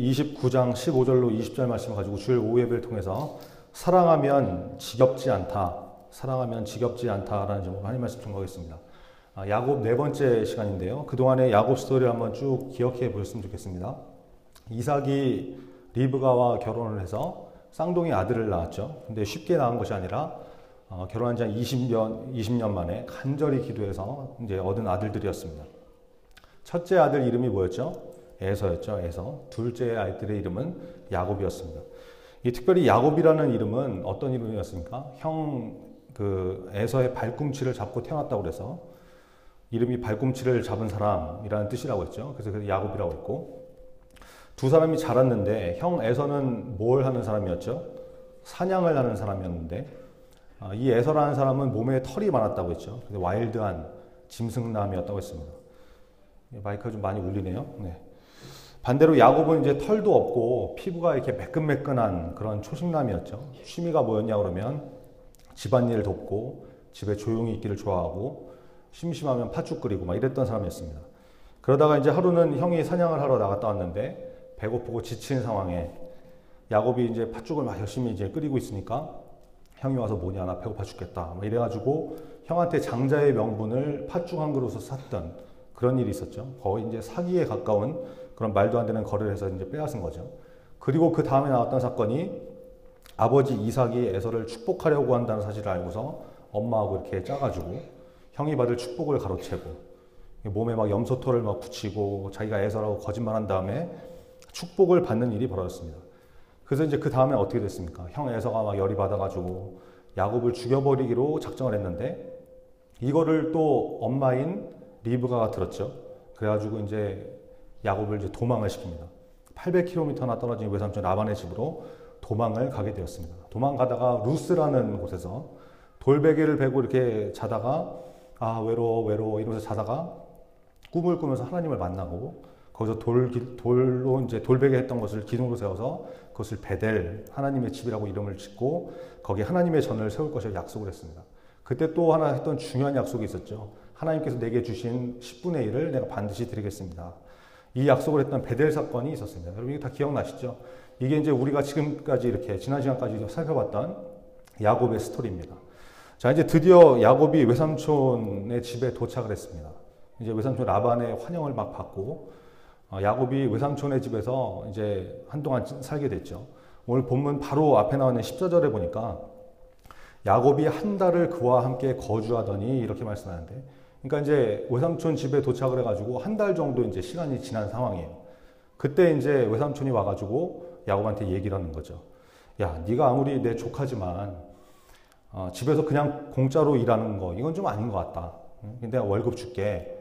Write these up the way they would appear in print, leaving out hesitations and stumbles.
29장 15절로 20절 말씀을 가지고 주일 오후 예배를 통해서 사랑하면 지겹지 않다. 사랑하면 지겹지 않다라는 제목으로 하나님 말씀 전하겠습니다. 야곱 네 번째 시간인데요. 그동안의 야곱 스토리를 한번 쭉 기억해 보셨으면 좋겠습니다. 이삭이 리브가와 결혼을 해서 쌍둥이 아들을 낳았죠. 근데 쉽게 낳은 것이 아니라 결혼한 지 한 20년 만에 간절히 기도해서 이제 얻은 아들들이었습니다. 첫째 아들 이름이 뭐였죠? 에서였죠. 에서. 둘째 아이들의 이름은 야곱이었습니다. 특별히 야곱이라는 이름은 어떤 이름이었습니까? 에서의 발꿈치를 잡고 태어났다고 그래서 이름이 발꿈치를 잡은 사람이라는 뜻이라고 했죠. 그래서 야곱이라고 했고, 두 사람이 자랐는데 형 에서는 뭘 하는 사람이었죠? 사냥을 하는 사람이었는데, 이 에서라는 사람은 몸에 털이 많았다고 했죠. 와일드한 짐승남이었다고 했습니다. 마이크가 좀 많이 울리네요. 네. 반대로 야곱은 이제 털도 없고 피부가 이렇게 매끈매끈한 그런 초식남이었죠. 취미가 뭐였냐 그러면 집안일을 돕고 집에 조용히 있기를 좋아하고 심심하면 팥죽 끓이고 막 이랬던 사람이었습니다. 그러다가 이제 하루는 형이 사냥을 하러 나갔다 왔는데 배고프고 지친 상황에 야곱이 이제 팥죽을 막 열심히 이제 끓이고 있으니까 형이 와서 뭐냐 나 배고파 죽겠다 막 이래가지고 형한테 장자의 명분을 팥죽 한 그릇을 샀던 그런 일이 있었죠. 거의 이제 사기에 가까운 그런 말도 안 되는 거래를 해서 이제 빼앗은 거죠. 그리고 그 다음에 나왔던 사건이 아버지 이삭이 에서를 축복하려고 한다는 사실을 알고서 엄마하고 이렇게 짜가지고 형이 받을 축복을 가로채고 몸에 막 염소털을 막 붙이고 자기가 에서라고 거짓말한 다음에 축복을 받는 일이 벌어졌습니다. 그래서 이제 그 다음에 어떻게 됐습니까? 형 에서가 막 열이 받아가지고 야곱을 죽여버리기로 작정을 했는데 이거를 또 엄마인 리브가가 들었죠. 그래가지고 이제 야곱을 이제 도망을 시킵니다. 800km나 떨어진 외삼촌 라반의 집으로 도망을 가게 되었습니다. 도망가다가 루스라는 곳에서 돌베개를 베고 이렇게 자다가 외로워 이러면서 자다가 꿈을 꾸면서 하나님을 만나고 거기서 돌로 이제 돌베개 했던 것을 기둥으로 세워서 그것을 베델 하나님의 집이라고 이름을 짓고 거기에 하나님의 전을 세울 것을 약속을 했습니다. 그때 또 하나 했던 중요한 약속이 있었죠. 하나님께서 내게 주신 10분의 1을 내가 반드시 드리겠습니다. 이 약속을 했던 베델 사건이 있었습니다. 여러분 이게 다 기억나시죠? 이게 이제 우리가 지금까지 이렇게 지난 시간까지 살펴봤던 야곱의 스토리입니다. 자, 이제 드디어 야곱이 외삼촌의 집에 도착을 했습니다. 이제 외삼촌 라반의 환영을 막 받고 야곱이 외삼촌의 집에서 이제 한동안 살게 됐죠. 오늘 본문 바로 앞에 나와 있는 14절에 보니까 야곱이 한 달을 그와 함께 거주하더니 이렇게 말씀하는데, 그러니까 이제 외삼촌 집에 도착을 해가지고 한 달 정도 이제 시간이 지난 상황이에요. 그때 이제 외삼촌이 와가지고 야곱한테 얘기를 하는 거죠. 야, 네가 아무리 내 조카지만 집에서 그냥 공짜로 일하는 거 이건 좀 아닌 것 같다. 내가 월급 줄게.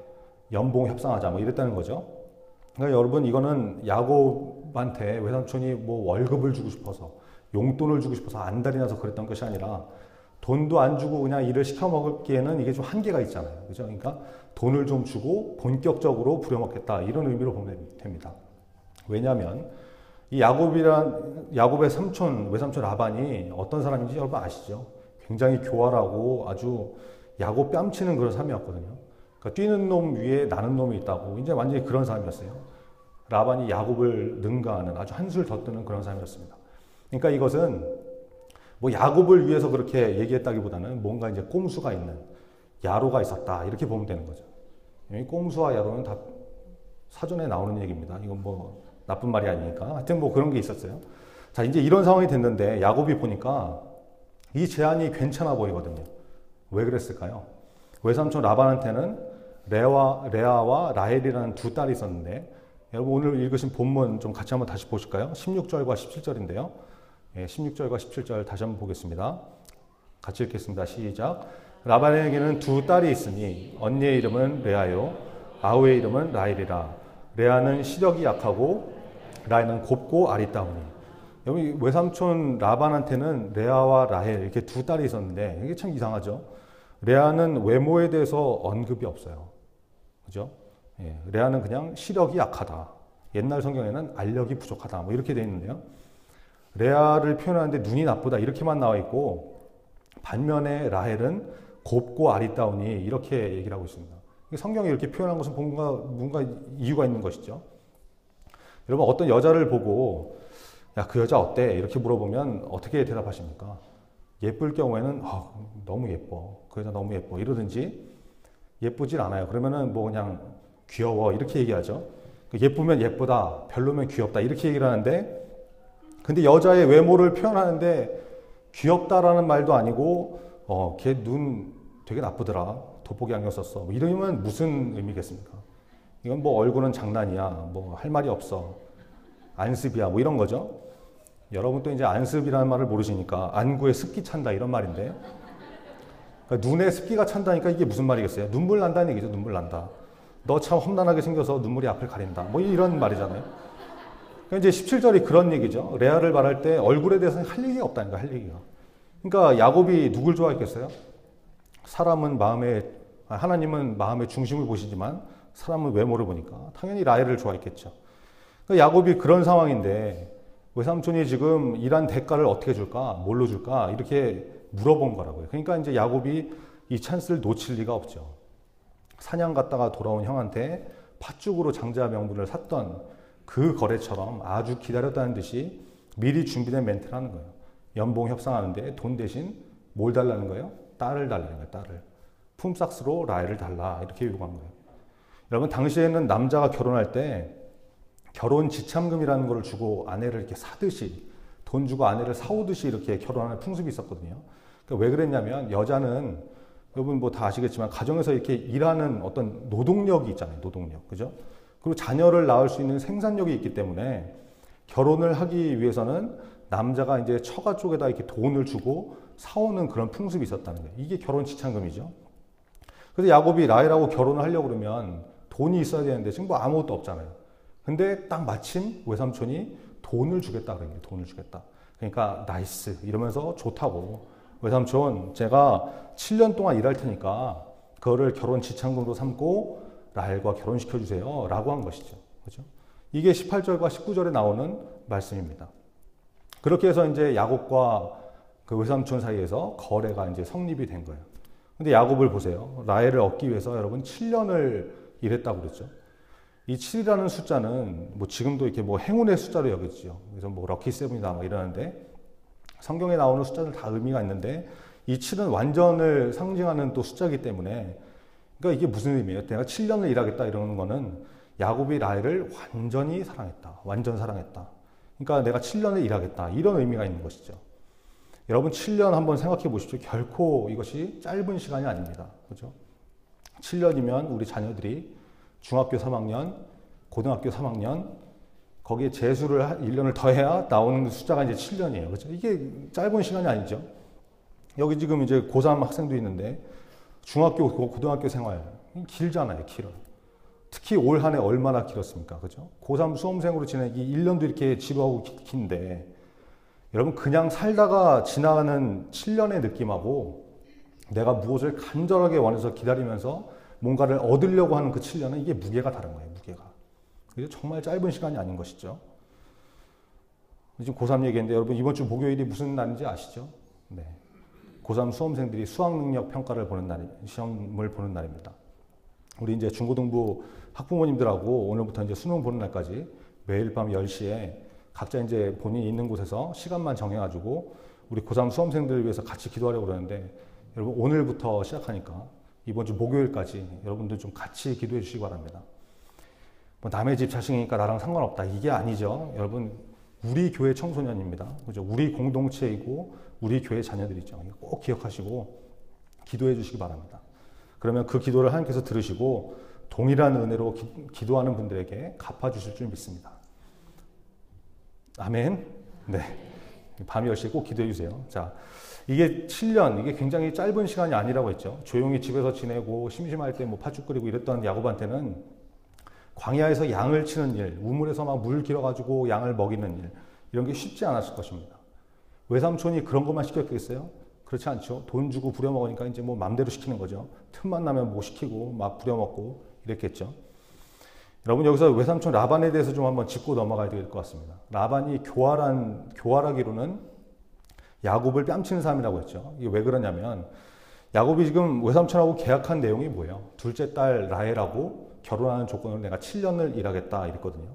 연봉 협상하자. 뭐 이랬다는 거죠. 그러니까 여러분 이거는 야곱한테 외삼촌이 뭐 월급을 주고 싶어서 용돈을 주고 싶어서 안달이 나서 그랬던 것이 아니라 돈도 안 주고 그냥 일을 시켜 먹기에는 이게 좀 한계가 있잖아요. 그죠? 그러니까 돈을 좀 주고 본격적으로 부려먹겠다. 이런 의미로 보면 됩니다. 왜냐하면 이 야곱의 외삼촌 라반이 어떤 사람인지 여러분 아시죠? 굉장히 교활하고 아주 야곱 뺨치는 그런 사람이었거든요. 그러니까 뛰는 놈 위에 나는 놈이 있다고 이제 완전히 그런 사람이었어요. 라반이 야곱을 능가하는 아주 한술 더 뜨는 그런 사람이었습니다. 그러니까 이것은 뭐 야곱을 위해서 그렇게 얘기했다기보다는 뭔가 이제 꼼수가 있는 야로가 있었다 이렇게 보면 되는 거죠. 꼼수와 야로는 다 사전에 나오는 얘기입니다. 이건 뭐 나쁜 말이 아니니까 하여튼 뭐 그런 게 있었어요. 자, 이제 이런 상황이 됐는데 야곱이 보니까 이 제안이 괜찮아 보이거든요. 왜 그랬을까요? 외삼촌 라반한테는 레아와 라헬이라는 두 딸이 있었는데, 여러분 오늘 읽으신 본문 좀 같이 한번 다시 보실까요? 16절과 17절인데요. 16절과 17절 다시 한번 보겠습니다. 같이 읽겠습니다. 시작. 라반에게는 두 딸이 있으니 언니의 이름은 레아요 아우의 이름은 라헬이라. 레아는 시력이 약하고 라헬은 곱고 아리따우니. 여기 외삼촌 라반한테는 레아와 라헬 이렇게 두 딸이 있었는데 이게 참 이상하죠. 레아는 외모에 대해서 언급이 없어요. 그죠? 레아는 그냥 시력이 약하다. 옛날 성경에는 알력이 부족하다. 뭐 이렇게 되어 있는데요. 레아를 표현하는데 눈이 나쁘다 이렇게만 나와 있고, 반면에 라헬은 곱고 아리따우니 이렇게 얘기를 하고 있습니다. 성경이 이렇게 표현한 것은 뭔가 이유가 있는 것이죠. 여러분 어떤 여자를 보고 야, 그 여자 어때? 이렇게 물어보면 어떻게 대답하십니까? 예쁠 경우에는 너무 예뻐. 그 여자 너무 예뻐. 이러든지 예쁘질 않아요. 그러면은 뭐 그냥 귀여워. 이렇게 얘기하죠. 예쁘면 예쁘다. 별로면 귀엽다. 이렇게 얘기를 하는데 근데 여자의 외모를 표현하는데 귀엽다라는 말도 아니고 걔 눈 되게 나쁘더라. 돋보기 안경 썼어. 뭐 이러면 무슨 의미겠습니까? 이건 뭐 얼굴은 장난이야. 뭐 할 말이 없어. 안습이야. 뭐 이런 거죠. 여러분 또 이제 안습이라는 말을 모르시니까 안구에 습기 찬다 이런 말인데 그러니까 눈에 습기가 찬다니까 이게 무슨 말이겠어요? 눈물 난다는 얘기죠. 눈물 난다. 너 참 험난하게 생겨서 눈물이 앞을 가린다. 뭐 이런 말이잖아요. 그러니까 이제 17절이 그런 얘기죠. 레아를 말할 때 얼굴에 대해서는 할 얘기가 없다니까 할 얘기가. 그러니까 야곱이 누굴 좋아했겠어요? 하나님은 마음의 중심을 보시지만 사람은 외모를 보니까 당연히 라헬을 좋아했겠죠. 그러니까 야곱이 그런 상황인데 외삼촌이 지금 일한 대가를 어떻게 줄까? 뭘로 줄까? 이렇게 물어본 거라고요. 그러니까 이제 야곱이 이 찬스를 놓칠 리가 없죠. 사냥 갔다가 돌아온 형한테 팥죽으로 장자 명분을 샀던 그 거래처럼 아주 기다렸다는 듯이 미리 준비된 멘트를 하는 거예요. 연봉 협상하는데 돈 대신 뭘 달라는 거예요? 딸을 달라는 거예요. 딸을. 품삯으로 라헬을 달라. 이렇게 요구한 거예요. 여러분 당시에는 남자가 결혼할 때 결혼 지참금이라는 걸 주고 아내를 이렇게 사듯이 돈 주고 아내를 사오듯이 이렇게 결혼하는 풍습이 있었거든요. 그러니까 왜 그랬냐면 여자는 여러분 뭐 다 아시겠지만 가정에서 이렇게 일하는 어떤 노동력이 있잖아요. 노동력. 그죠? 그리고 자녀를 낳을 수 있는 생산력이 있기 때문에 결혼을 하기 위해서는 남자가 이제 처가 쪽에다 이렇게 돈을 주고 사오는 그런 풍습이 있었다는 거예요. 이게 결혼 지참금이죠. 그래서 야곱이 라헬하고 결혼을 하려고 그러면 돈이 있어야 되는데 지금 뭐 아무것도 없잖아요. 근데 딱 마침 외삼촌이 돈을 주겠다 그래요. 돈을 주겠다. 그러니까 나이스 이러면서 좋다고. 외삼촌 제가 7년 동안 일할 테니까 그거를 결혼 지참금으로 삼고 라헬과 결혼시켜 주세요. 라고 한 것이죠. 그렇죠? 이게 18절과 19절에 나오는 말씀입니다. 그렇게 해서 이제 야곱과 그 외삼촌 사이에서 거래가 이제 성립이 된 거예요. 근데 야곱을 보세요. 라헬을 얻기 위해서 여러분 7년을 일했다고 그랬죠. 이 7이라는 숫자는 뭐 지금도 이렇게 뭐 행운의 숫자로 여겨지죠. 그래서 뭐 럭키 세븐이다 막 이러는데 성경에 나오는 숫자들 다 의미가 있는데 이 7은 완전을 상징하는 또 숫자이기 때문에 그러니까 이게 무슨 의미예요? 내가 7년을 일하겠다 이러는 거는 야곱이 라헬을 완전히 사랑했다. 완전 사랑했다. 그러니까 내가 7년을 일하겠다. 이런 의미가 있는 것이죠. 여러분 7년 한번 생각해 보십시오. 결코 이것이 짧은 시간이 아닙니다. 그렇죠? 7년이면 우리 자녀들이 중학교 3학년, 고등학교 3학년, 거기에 재수를 1년을 더 해야 나오는 숫자가 이제 7년이에요. 그렇죠? 이게 짧은 시간이 아니죠. 여기 지금 이제 고3 학생도 있는데 중학교, 고등학교 생활 길잖아요. 길어. 특히 올 한 해 얼마나 길었습니까? 그죠? 고3 수험생으로 지내기 1년도 이렇게 지루하고 긴데 여러분 그냥 살다가 지나가는 7년의 느낌하고 내가 무엇을 간절하게 원해서 기다리면서 뭔가를 얻으려고 하는 그 7년은 이게 무게가 다른 거예요. 무게가. 그래서 정말 짧은 시간이 아닌 것이죠. 지금 고3 얘기했는데 여러분 이번 주 목요일이 무슨 날인지 아시죠? 네. 고3 수험생들이 수학 능력 평가를 보는 날, 시험을 보는 날입니다. 우리 이제 중고등부 학부모님들하고 오늘부터 이제 수능 보는 날까지 매일 밤 10시에 각자 이제 본인이 있는 곳에서 시간만 정해가지고 우리 고3 수험생들을 위해서 같이 기도하려고 그러는데 여러분 오늘부터 시작하니까 이번 주 목요일까지 여러분들 좀 같이 기도해 주시기 바랍니다. 뭐 남의 집 자식이니까 나랑 상관없다. 이게 아니죠. 여러분 우리 교회 청소년입니다. 그죠? 우리 공동체이고 우리 교회 자녀들이죠. 꼭 기억하시고 기도해 주시기 바랍니다. 그러면 그 기도를 하나님께서 들으시고 동일한 은혜로 기도하는 분들에게 갚아주실 줄 믿습니다. 아멘. 네. 밤 10시에 꼭 기도해 주세요. 자, 이게 7년, 이게 굉장히 짧은 시간이 아니라고 했죠. 조용히 집에서 지내고 심심할 때 뭐 팥죽 끓이고 이랬던 야곱한테는 광야에서 양을 치는 일, 우물에서 막 물 길어가지고 양을 먹이는 일, 이런 게 쉽지 않았을 것입니다. 외삼촌이 그런 것만 시켰겠어요? 그렇지 않죠. 돈 주고 부려먹으니까 이제 뭐 맘대로 시키는 거죠. 틈만 나면 뭐 시키고 막 부려먹고 이랬겠죠. 여러분 여기서 외삼촌 라반에 대해서 좀 한번 짚고 넘어가야 될 것 같습니다. 라반이 교활하기로는 야곱을 뺨치는 사람이라고 했죠. 이게 왜 그러냐면 야곱이 지금 외삼촌하고 계약한 내용이 뭐예요? 둘째 딸 라헬하고 결혼하는 조건으로 내가 7년을 일하겠다 이랬거든요.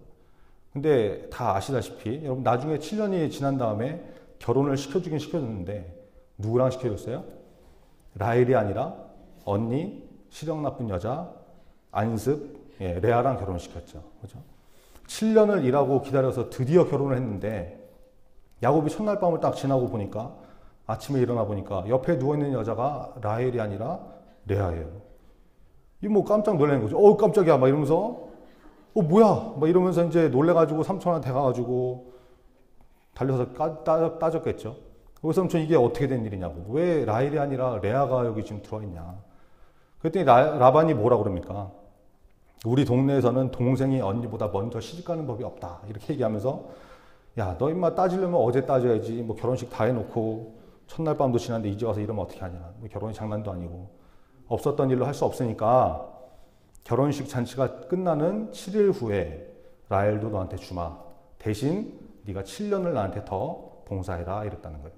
근데 다 아시다시피 여러분 나중에 7년이 지난 다음에 결혼을 시켜주긴 시켜줬는데 누구랑 시켜줬어요? 라헬이 아니라 언니, 시력 나쁜 여자, 안습, 레아랑 결혼시켰죠. 그죠? 7년을 일하고 기다려서 드디어 결혼을 했는데 야곱이 첫날 밤을 딱 지나고 보니까 아침에 일어나 보니까 옆에 누워있는 여자가 라헬이 아니라 레아예요. 이 뭐 깜짝 놀라는 거죠. 깜짝이야. 막 이러면서 뭐야? 막 이러면서 이제 놀래가지고 삼촌한테 가가지고 달려서 따졌겠죠. 삼촌 이게 어떻게 된 일이냐고. 왜 라헬이 아니라 레아가 여기 지금 들어와 있냐. 그랬더니 라반이 뭐라 그럽니까? 우리 동네에서는 동생이 언니보다 먼저 시집가는 법이 없다. 이렇게 얘기하면서 야, 너 임마 따지려면 어제 따져야지. 뭐 결혼식 다 해놓고 첫날 밤도 지났는데 이제 와서 이러면 어떻게 하냐. 뭐 결혼이 장난도 아니고. 없었던 일로 할 수 없으니까 결혼식 잔치가 끝나는 7일 후에 라헬도 너한테 주마. 대신 네가 7년을 나한테 더 봉사해라. 이랬다는 거예요.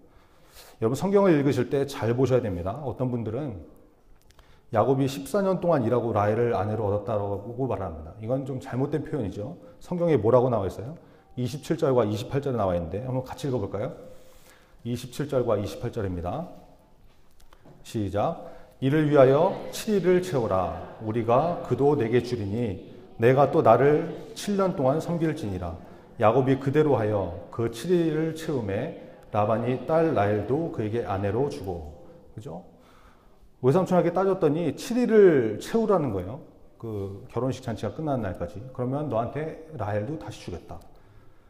여러분 성경을 읽으실 때 잘 보셔야 됩니다. 어떤 분들은 야곱이 14년 동안 일하고 라헬을 아내로 얻었다고 말합니다. 이건 좀 잘못된 표현이죠. 성경에 뭐라고 나와 있어요? 27절과 28절에 나와 있는데 한번 같이 읽어볼까요? 27절과 28절입니다. 시작. 이를 위하여 7일을 채우라. 우리가 그도 내게 주리니 내가 또 나를 7년 동안 섬길지니라. 야곱이 그대로 하여 그 7일을 채우매 라반이 딸 라헬도 그에게 아내로 주고. 그죠? 외삼촌에게 따졌더니 7일을 채우라는 거예요. 그 결혼식 잔치가 끝나는 날까지. 그러면 너한테 라헬도 다시 주겠다.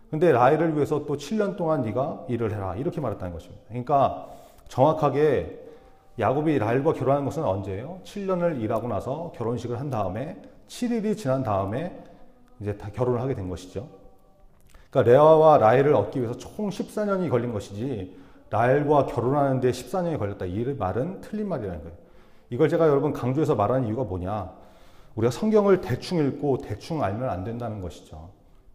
근데 라헬을 위해서 또 7년 동안 네가 일을 해라. 이렇게 말했다는 것입니다. 그러니까 정확하게 야곱이 라헬과 결혼한 것은 언제예요? 7년을 일하고 나서 결혼식을 한 다음에 7일이 지난 다음에 이제 다 결혼을 하게 된 것이죠. 그러니까 레아와 라헬을 얻기 위해서 총 14년이 걸린 것이지 라헬과 결혼하는 데 14년이 걸렸다. 이 말은 틀린 말이라는 거예요. 이걸 제가 여러분 강조해서 말하는 이유가 뭐냐? 우리가 성경을 대충 읽고 대충 알면 안 된다는 것이죠.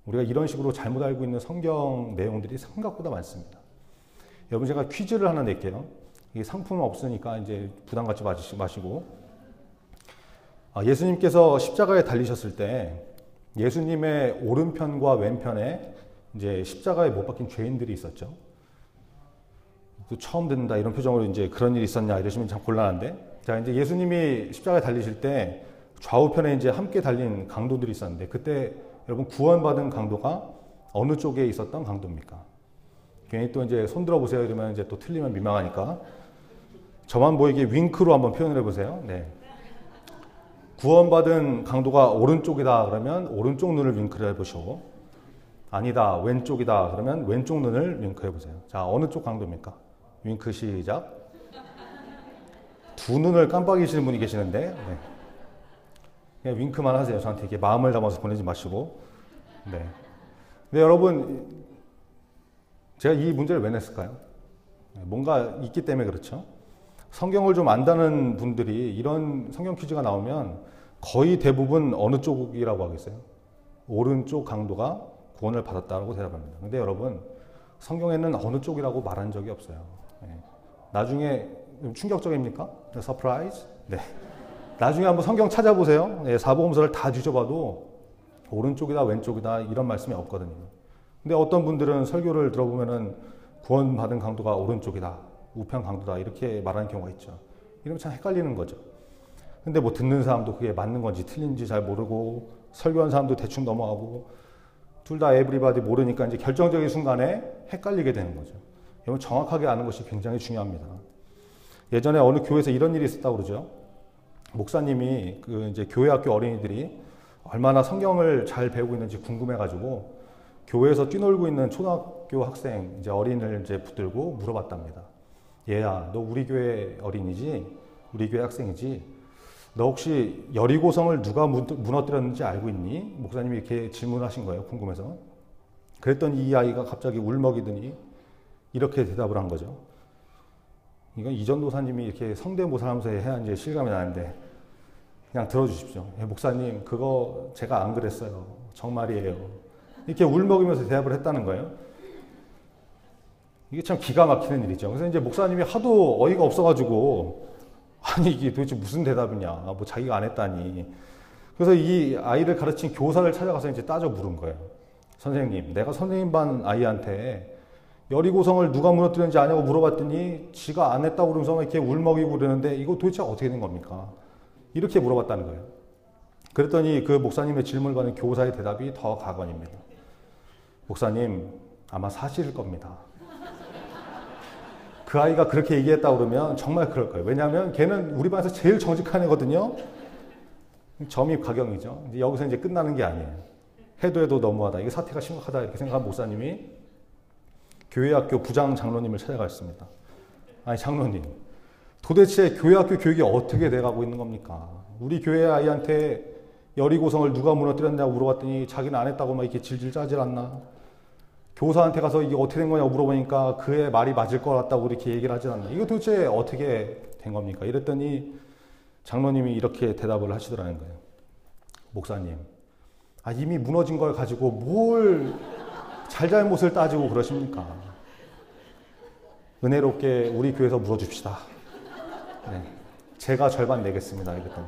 우리가 이런 식으로 잘못 알고 있는 성경 내용들이 생각보다 많습니다. 여러분 제가 퀴즈를 하나 낼게요. 이게 상품은 없으니까 이제 부담 갖지 마시고. 예수님께서 십자가에 달리셨을 때 예수님의 오른편과 왼편에 이제 십자가에 못 박힌 죄인들이 있었죠. 또 처음 듣는다 이런 표정으로 이제 그런 일이 있었냐 이러시면 참 곤란한데. 자, 이제 예수님이 십자가에 달리실 때 좌우편에 이제 함께 달린 강도들이 있었는데 그때 여러분 구원받은 강도가 어느 쪽에 있었던 강도입니까? 괜히 또 이제 손 들어보세요 이러면 이제 또 틀리면 민망하니까 저만 보이게 윙크로 한번 표현을 해보세요. 네. 구원받은 강도가 오른쪽이다 그러면 오른쪽 눈을 윙크를 해보시고 아니다 왼쪽이다 그러면 왼쪽 눈을 윙크 해보세요. 자, 어느 쪽 강도입니까? 윙크 시작. 두 눈을 깜빡이시는 분이 계시는데 네. 그냥 윙크만 하세요. 저한테 이렇게 마음을 담아서 보내지 마시고. 네. 근데 여러분 제가 이 문제를 왜 냈을까요? 뭔가 있기 때문에 그렇죠. 성경을 좀 안다는 분들이 이런 성경 퀴즈가 나오면 거의 대부분 어느 쪽이라고 하겠어요? 오른쪽 강도가 구원을 받았다고 대답합니다. 근데 여러분 성경에는 어느 쪽이라고 말한 적이 없어요. 네. 나중에 충격적입니까? 서프라이즈? 네. 나중에 한번 성경 찾아보세요. 네, 사복음서를 다 뒤져봐도 오른쪽이다 왼쪽이다 이런 말씀이 없거든요. 근데 어떤 분들은 설교를 들어보면은 구원받은 강도가 오른쪽이다 우편 강도다 이렇게 말하는 경우가 있죠. 이러면 참 헷갈리는 거죠. 근데 뭐 듣는 사람도 그게 맞는 건지 틀린지 잘 모르고 설교한 사람도 대충 넘어가고 둘 다 에브리바디 모르니까 이제 결정적인 순간에 헷갈리게 되는 거죠. 여러분 정확하게 아는 것이 굉장히 중요합니다. 예전에 어느 교회에서 이런 일이 있었다고 그러죠. 목사님이 그 이제 교회 학교 어린이들이 얼마나 성경을 잘 배우고 있는지 궁금해가지고 교회에서 뛰놀고 있는 초등학교 학생 이제 어린이를 이제 붙들고 물어봤답니다. 얘야, 너 우리 교회 어린이지? 우리 교회 학생이지? 너 혹시 여리고성을 누가 무너뜨렸는지 알고 있니? 목사님이 이렇게 질문하신 거예요. 궁금해서. 그랬더니 이 아이가 갑자기 울먹이더니 이렇게 대답을 한 거죠. 이건 이전도사님이 이렇게 성대모사하면서 해야 이제 실감이 나는데 그냥 들어주십시오. 목사님 그거 제가 안 그랬어요. 정말이에요. 이렇게 울먹이면서 대답을 했다는 거예요. 이게 참 기가 막히는 일이죠. 그래서 이제 목사님이 하도 어이가 없어가지고 아니 이게 도대체 무슨 대답이냐. 뭐 자기가 안 했다니. 그래서 이 아이를 가르친 교사를 찾아가서 이제 따져 물은 거예요. 선생님, 내가 선생님 반 아이한테 여리고성을 누가 무너뜨렸는지 아냐고 물어봤더니 지가 안 했다고 그러면서 막 이렇게 울먹이고 그러는데 이거 도대체 어떻게 된 겁니까? 이렇게 물어봤다는 거예요. 그랬더니 그 목사님의 질문을 받은 교사의 대답이 더 가관입니다. 목사님, 아마 사실일 겁니다. 그 아이가 그렇게 얘기했다고 그러면 정말 그럴 거예요. 왜냐하면 걔는 우리 반에서 제일 정직한 애거든요. 점입 가경이죠. 이제 여기서 이제 끝나는 게 아니에요. 해도 너무하다. 이게 사태가 심각하다. 이렇게 생각한 목사님이 교회학교 부장 장로님을 찾아갔습니다. 아니, 장로님, 도대체 교회학교 교육이 어떻게 돼가고 있는 겁니까? 우리 교회 아이한테 여리고성을 누가 무너뜨렸냐고 물어봤더니 자기는 안 했다고 막 이렇게 질질 짜질 않나? 교사한테 가서 이게 어떻게 된 거냐고 물어보니까 그의 말이 맞을 것 같다고 이렇게 얘기를 하질 않나? 이거 도대체 어떻게 된 겁니까? 이랬더니 장로님이 이렇게 대답을 하시더라는 거예요. 목사님, 이미 무너진 걸 가지고 뭘 잘잘못을 따지고 그러십니까? 은혜롭게 우리 교회에서 물어줍시다. 네, 제가 절반 내겠습니다. 이랬더니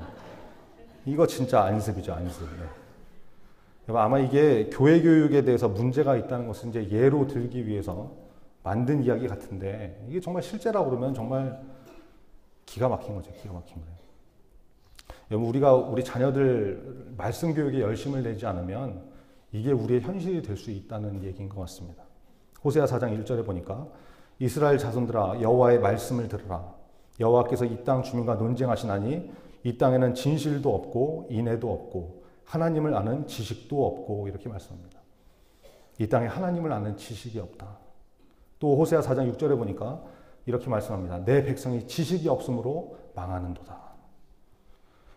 이거 진짜 안습이죠, 안습. 네. 아마 이게 교회 교육에 대해서 문제가 있다는 것은 이제 예로 들기 위해서 만든 이야기 같은데 이게 정말 실제라고 그러면 정말 기가 막힌 거죠, 기가 막힌 거예요. 여러분, 우리가 우리 자녀들 말씀 교육에 열심을 내지 않으면 이게 우리의 현실이 될 수 있다는 얘기인 것 같습니다. 호세아 4장 1절에 보니까 이스라엘 자손들아 여호와의 말씀을 들으라. 여호와께서 이 땅 주민과 논쟁하시나니 이 땅에는 진실도 없고 인애도 없고 하나님을 아는 지식도 없고 이렇게 말씀합니다. 이 땅에 하나님을 아는 지식이 없다. 또 호세아 4장 6절에 보니까 이렇게 말씀합니다. 내 백성이 지식이 없으므로 망하는도다.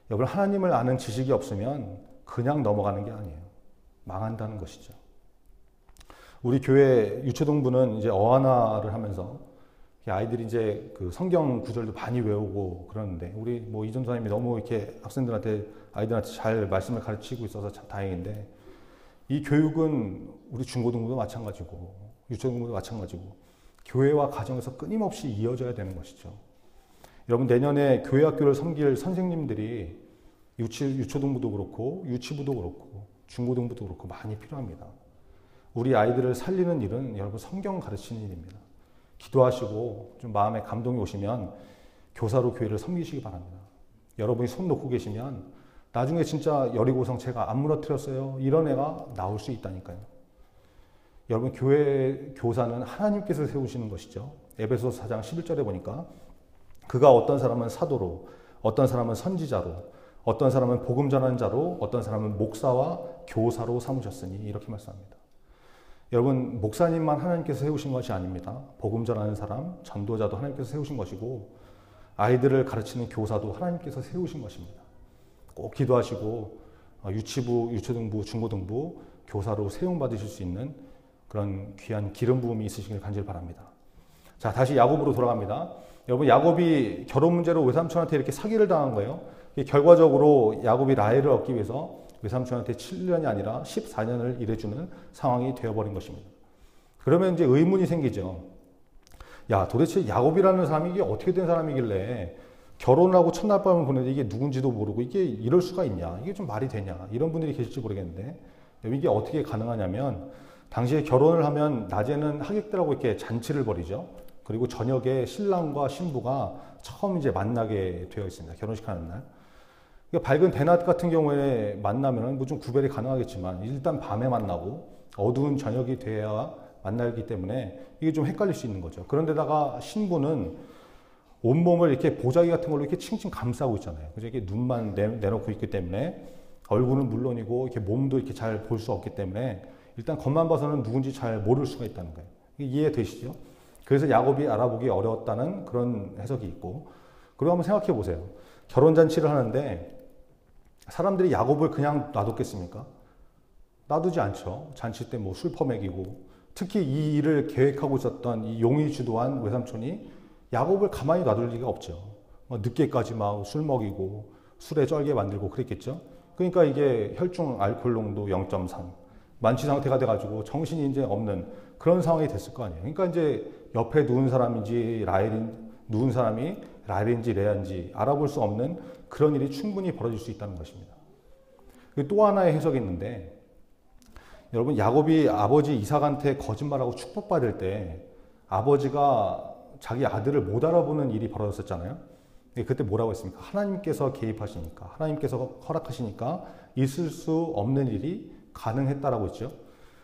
여러분, 하나님을 아는 지식이 없으면 그냥 넘어가는 게 아니에요. 망한다는 것이죠. 우리 교회 유초동부는 이제 어하나를 하면서 아이들이 이제 그 성경 구절도 많이 외우고 그러는데 우리 뭐 이전 선생님이 너무 이렇게 학생들한테 아이들한테 잘 말씀을 가르치고 있어서 참 다행인데 이 교육은 우리 중고등부도 마찬가지고 유초등부도 마찬가지고 교회와 가정에서 끊임없이 이어져야 되는 것이죠. 여러분, 내년에 교회학교를 섬길 선생님들이 유초등부도 그렇고 유치부도 그렇고 중고등부도 그렇고 많이 필요합니다. 우리 아이들을 살리는 일은 여러분 성경 가르치는 일입니다. 기도하시고 좀 마음에 감동이 오시면 교사로 교회를 섬기시기 바랍니다. 여러분이 손 놓고 계시면 나중에 진짜 여리고성 제가 안 무너뜨렸어요. 이런 애가 나올 수 있다니까요. 여러분, 교회 교사는 하나님께서 세우시는 것이죠. 에베소서 4장 11절에 보니까 그가 어떤 사람은 사도로, 어떤 사람은 선지자로, 어떤 사람은 복음 전하는 자로, 어떤 사람은 목사와 교사로 삼으셨으니 이렇게 말씀합니다. 여러분, 목사님만 하나님께서 세우신 것이 아닙니다. 복음 전하는 사람, 전도자도 하나님께서 세우신 것이고 아이들을 가르치는 교사도 하나님께서 세우신 것입니다. 꼭 기도하시고 유치부, 유초등부, 중고등부 교사로 세움받으실 수 있는 그런 귀한 기름 부음이 있으시길 간절히 바랍니다. 자, 다시 야곱으로 돌아갑니다. 여러분, 야곱이 결혼 문제로 외삼촌한테 이렇게 사기를 당한 거예요. 결과적으로 야곱이 라헬을 얻기 위해서 외삼촌한테 7년이 아니라 14년을 일해주는 상황이 되어버린 것입니다. 그러면 이제 의문이 생기죠. 야, 도대체 야곱이라는 사람이 이게 어떻게 된 사람이길래 결혼을 하고 첫날 밤을 보내는데 이게 누군지도 모르고 이게 이럴 수가 있냐? 이게 좀 말이 되냐? 이런 분들이 계실지 모르겠는데 이게 어떻게 가능하냐면 당시에 결혼을 하면 낮에는 하객들하고 이렇게 잔치를 벌이죠. 그리고 저녁에 신랑과 신부가 처음 이제 만나게 되어 있습니다. 결혼식 하는 날. 그러니까 밝은 대낮 같은 경우에 만나면은 뭐 좀 구별이 가능하겠지만 일단 밤에 만나고 어두운 저녁이 돼야 만나기 때문에 이게 좀 헷갈릴 수 있는 거죠. 그런데다가 신부는 온몸을 이렇게 보자기 같은 걸로 이렇게 칭칭 감싸고 있잖아요. 그래서 이게 눈만 내놓고 있기 때문에 얼굴은 물론이고 이렇게 몸도 이렇게 잘 볼 수 없기 때문에 일단 겉만 봐서는 누군지 잘 모를 수가 있다는 거예요. 이해되시죠? 그래서 야곱이 알아보기 어려웠다는 그런 해석이 있고, 그리고 한번 생각해 보세요. 결혼잔치를 하는데 사람들이 야곱을 그냥 놔뒀겠습니까? 놔두지 않죠. 잔치 때 뭐 술 퍼먹이고, 특히 이 일을 계획하고 있었던 이 용이 주도한 외삼촌이 야곱을 가만히 놔둘 리가 없죠. 늦게까지 막 술 먹이고 술에 쩔게 만들고 그랬겠죠. 그러니까 이게 혈중 알코올 농도 0.3, 만취 상태가 돼가지고 정신이 이제 없는 그런 상황이 됐을 거 아니에요. 그러니까 이제 옆에 누운 사람인지 누운 사람이 라헬인지 레아인지 알아볼 수 없는 그런 일이 충분히 벌어질 수 있다는 것입니다. 또 하나의 해석이 있는데 여러분, 야곱이 아버지 이삭한테 거짓말하고 축복받을 때 아버지가 자기 아들을 못 알아보는 일이 벌어졌었잖아요. 그때 뭐라고 했습니까? 하나님께서 개입하시니까, 하나님께서 허락하시니까 있을 수 없는 일이 가능했다라고 했죠.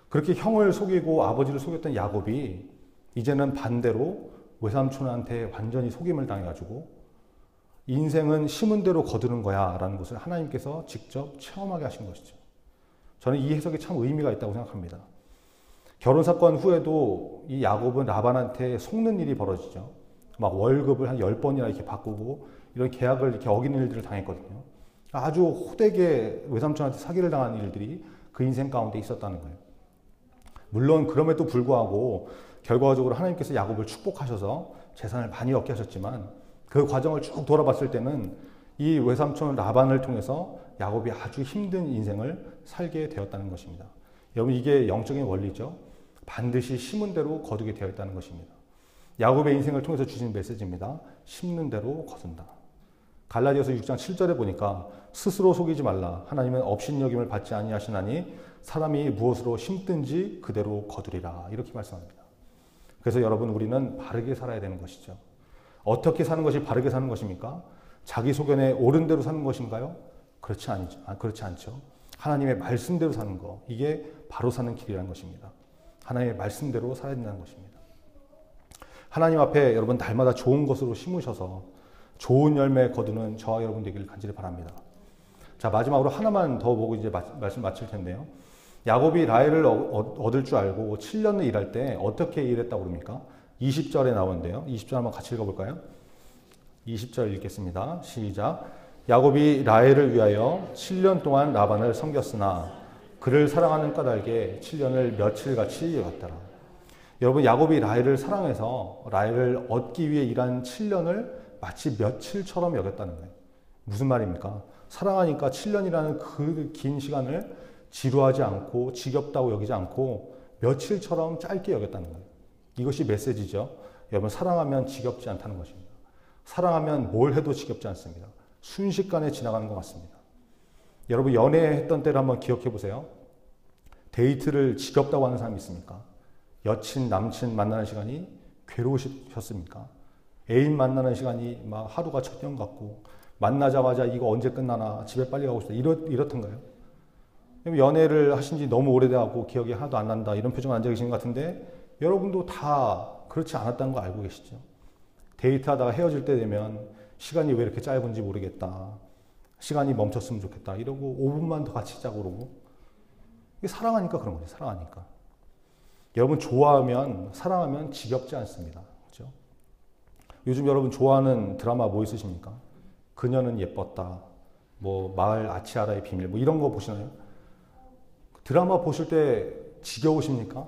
그렇게 형을 속이고 아버지를 속였던 야곱이 이제는 반대로 외삼촌한테 완전히 속임을 당해가지고 인생은 심은 대로 거두는 거야 라는 것을 하나님께서 직접 체험하게 하신 것이죠. 저는 이 해석이 참 의미가 있다고 생각합니다. 결혼 사건 후에도 이 야곱은 라반한테 속는 일이 벌어지죠. 막 월급을 한 10번이나 이렇게 바꾸고 이런 계약을 이렇게 어기는 일들을 당했거든요. 아주 호되게 외삼촌한테 사기를 당한 일들이 그 인생 가운데 있었다는 거예요. 물론 그럼에도 불구하고 결과적으로 하나님께서 야곱을 축복하셔서 재산을 많이 얻게 하셨지만 그 과정을 쭉 돌아봤을 때는 이 외삼촌 라반을 통해서 야곱이 아주 힘든 인생을 살게 되었다는 것입니다. 여러분, 이게 영적인 원리죠. 반드시 심은 대로 거두게 되어 있다는 것입니다. 야곱의 인생을 통해서 주신 메시지입니다. 심는 대로 거둔다. 갈라디아서 6장 7절에 보니까 스스로 속이지 말라. 하나님은 업신여김을 받지 아니하시나니 사람이 무엇으로 심든지 그대로 거두리라. 이렇게 말씀합니다. 그래서 여러분, 우리는 바르게 살아야 되는 것이죠. 어떻게 사는 것이 바르게 사는 것입니까? 자기 소견에 옳은 대로 사는 것인가요? 그렇지 않죠. 하나님의 말씀대로 사는 것, 이게 바로 사는 길이라는 것입니다. 하나님의 말씀대로 살아야 된다는 것입니다. 하나님 앞에 여러분 날마다 좋은 것으로 심으셔서 좋은 열매 거두는 저와 여러분 되기를 간절히 바랍니다. 자, 마지막으로 하나만 더 보고 이제 말씀 마칠 텐데요. 야곱이 라헬을 얻을 줄 알고 7년을 일할 때 어떻게 일했다고 그럽니까? 20절에 나오는데요. 20절 한번 같이 읽어볼까요? 20절 읽겠습니다. 시작. 야곱이 라헬을 위하여 7년 동안 라반을 섬겼으나 그를 사랑하는 까닭에 7년을 며칠같이 여겼더라. 여러분, 야곱이 라헬을 사랑해서 라헬을 얻기 위해 일한 7년을 마치 며칠처럼 여겼다는 거예요. 무슨 말입니까? 사랑하니까 7년이라는 그 긴 시간을 지루하지 않고 지겹다고 여기지 않고 며칠처럼 짧게 여겼다는 거예요. 이것이 메시지죠. 여러분, 사랑하면 지겹지 않다는 것입니다. 사랑하면 뭘 해도 지겹지 않습니다. 순식간에 지나가는 것 같습니다. 여러분, 연애했던 때를 한번 기억해 보세요. 데이트를 지겹다고 하는 사람이 있습니까? 여친, 남친 만나는 시간이 괴로우셨습니까? 애인 만나는 시간이 막 하루가 천년 같고 만나자마자 이거 언제 끝나나 집에 빨리 가고 싶다 이렇던가요? 연애를 하신 지 너무 오래돼갖고 기억이 하나도 안 난다 이런 표정 앉아 계신 것 같은데 여러분도 다 그렇지 않았다는 거 알고 계시죠? 데이트하다가 헤어질 때 되면 시간이 왜 이렇게 짧은지 모르겠다. 시간이 멈췄으면 좋겠다. 이러고 5분만 더 같이 자고 그러고. 이게 사랑하니까 그런 거죠. 사랑하니까. 여러분, 좋아하면, 사랑하면 지겹지 않습니다. 그렇죠? 요즘 여러분 좋아하는 드라마 뭐 있으십니까? 그녀는 예뻤다. 뭐 마을 아치아라의 비밀 뭐 이런 거 보시나요? 드라마 보실 때 지겨우십니까?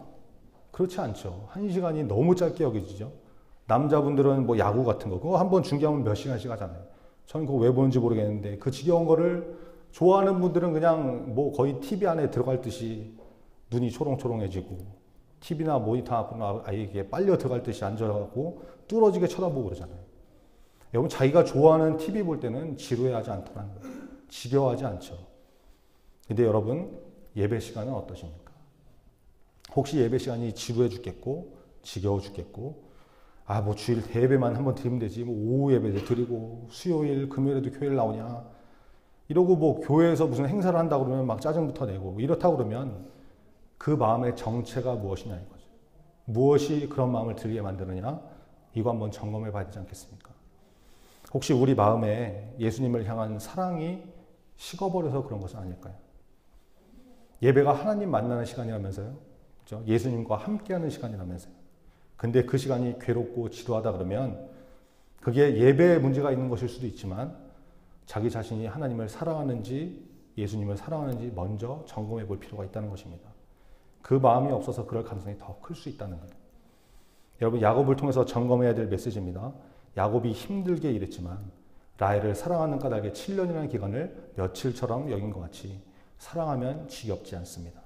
그렇지 않죠. 1시간이 너무 짧게 여겨지죠. 남자분들은 뭐 야구 같은 거 그거 한번 중계하면 몇 시간씩 하잖아요. 저는 그거 왜 보는지 모르겠는데 그 지겨운 거를 좋아하는 분들은 그냥 뭐 거의 TV 안에 들어갈 듯이 눈이 초롱초롱해지고 TV나 모니터 앞으로 아예 빨려 들어갈 듯이 앉아가고 뚫어지게 쳐다보고 그러잖아요. 여러분, 자기가 좋아하는 TV 볼 때는 지루해하지 않더라는 거예요. 지겨워하지 않죠. 근데 여러분, 예배 시간은 어떠십니까? 혹시 예배 시간이 지루해 죽겠고 지겨워 죽겠고 뭐 주일 대예배만 한번 드리면 되지 뭐 오후 예배 드리고 수요일 금요일에도 교회를 나오냐 이러고 뭐 교회에서 무슨 행사를 한다고 그러면 막 짜증부터 내고 이렇다고 그러면 그 마음의 정체가 무엇이냐 이거죠. 무엇이 그런 마음을 들게 만드느냐 이거 한번 점검해 봐야 되지 않겠습니까? 혹시 우리 마음에 예수님을 향한 사랑이 식어버려서 그런 것은 아닐까요? 예배가 하나님 만나는 시간이라면서요. 그렇죠? 예수님과 함께하는 시간이라면서요. 근데 그 시간이 괴롭고 지루하다 그러면 그게 예배에 문제가 있는 것일 수도 있지만 자기 자신이 하나님을 사랑하는지 예수님을 사랑하는지 먼저 점검해 볼 필요가 있다는 것입니다. 그 마음이 없어서 그럴 가능성이 더 클 수 있다는 거예요. 여러분, 야곱을 통해서 점검해야 될 메시지입니다. 야곱이 힘들게 일했지만 라헬을 사랑하는 까닭에 7년이라는 기간을 며칠처럼 여긴 것 같이 사랑하면 지겹지 않습니다.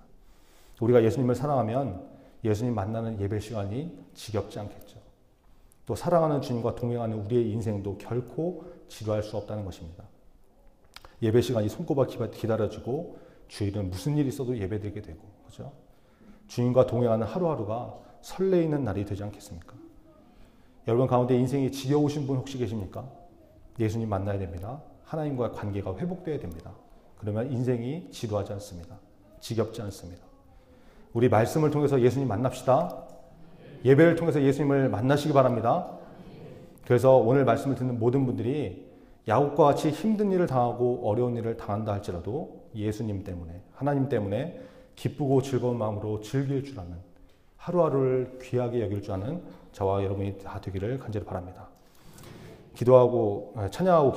우리가 예수님을 사랑하면 예수님 만나는 예배 시간이 지겹지 않겠죠. 또 사랑하는 주님과 동행하는 우리의 인생도 결코 지루할 수 없다는 것입니다. 예배 시간이 손꼽아 기다려지고 주일은 무슨 일이 있어도 예배드리게 되고 그죠? 주님과 동행하는 하루하루가 설레이는 날이 되지 않겠습니까? 여러분 가운데 인생이 지겨우신 분 혹시 계십니까? 예수님 만나야 됩니다. 하나님과의 관계가 회복돼야 됩니다. 그러면 인생이 지루하지 않습니다. 지겹지 않습니다. 우리 말씀을 통해서 예수님 만납시다. 예배를 통해서 예수님을 만나시기 바랍니다. 그래서 오늘 말씀을 듣는 모든 분들이 야곱과 같이 힘든 일을 당하고 어려운 일을 당한다 할지라도 예수님 때문에, 하나님 때문에 기쁘고 즐거운 마음으로 즐길 줄 아는, 하루하루를 귀하게 여길 줄 아는 저와 여러분이 다 되기를 간절히 바랍니다. 기도하고 찬양하고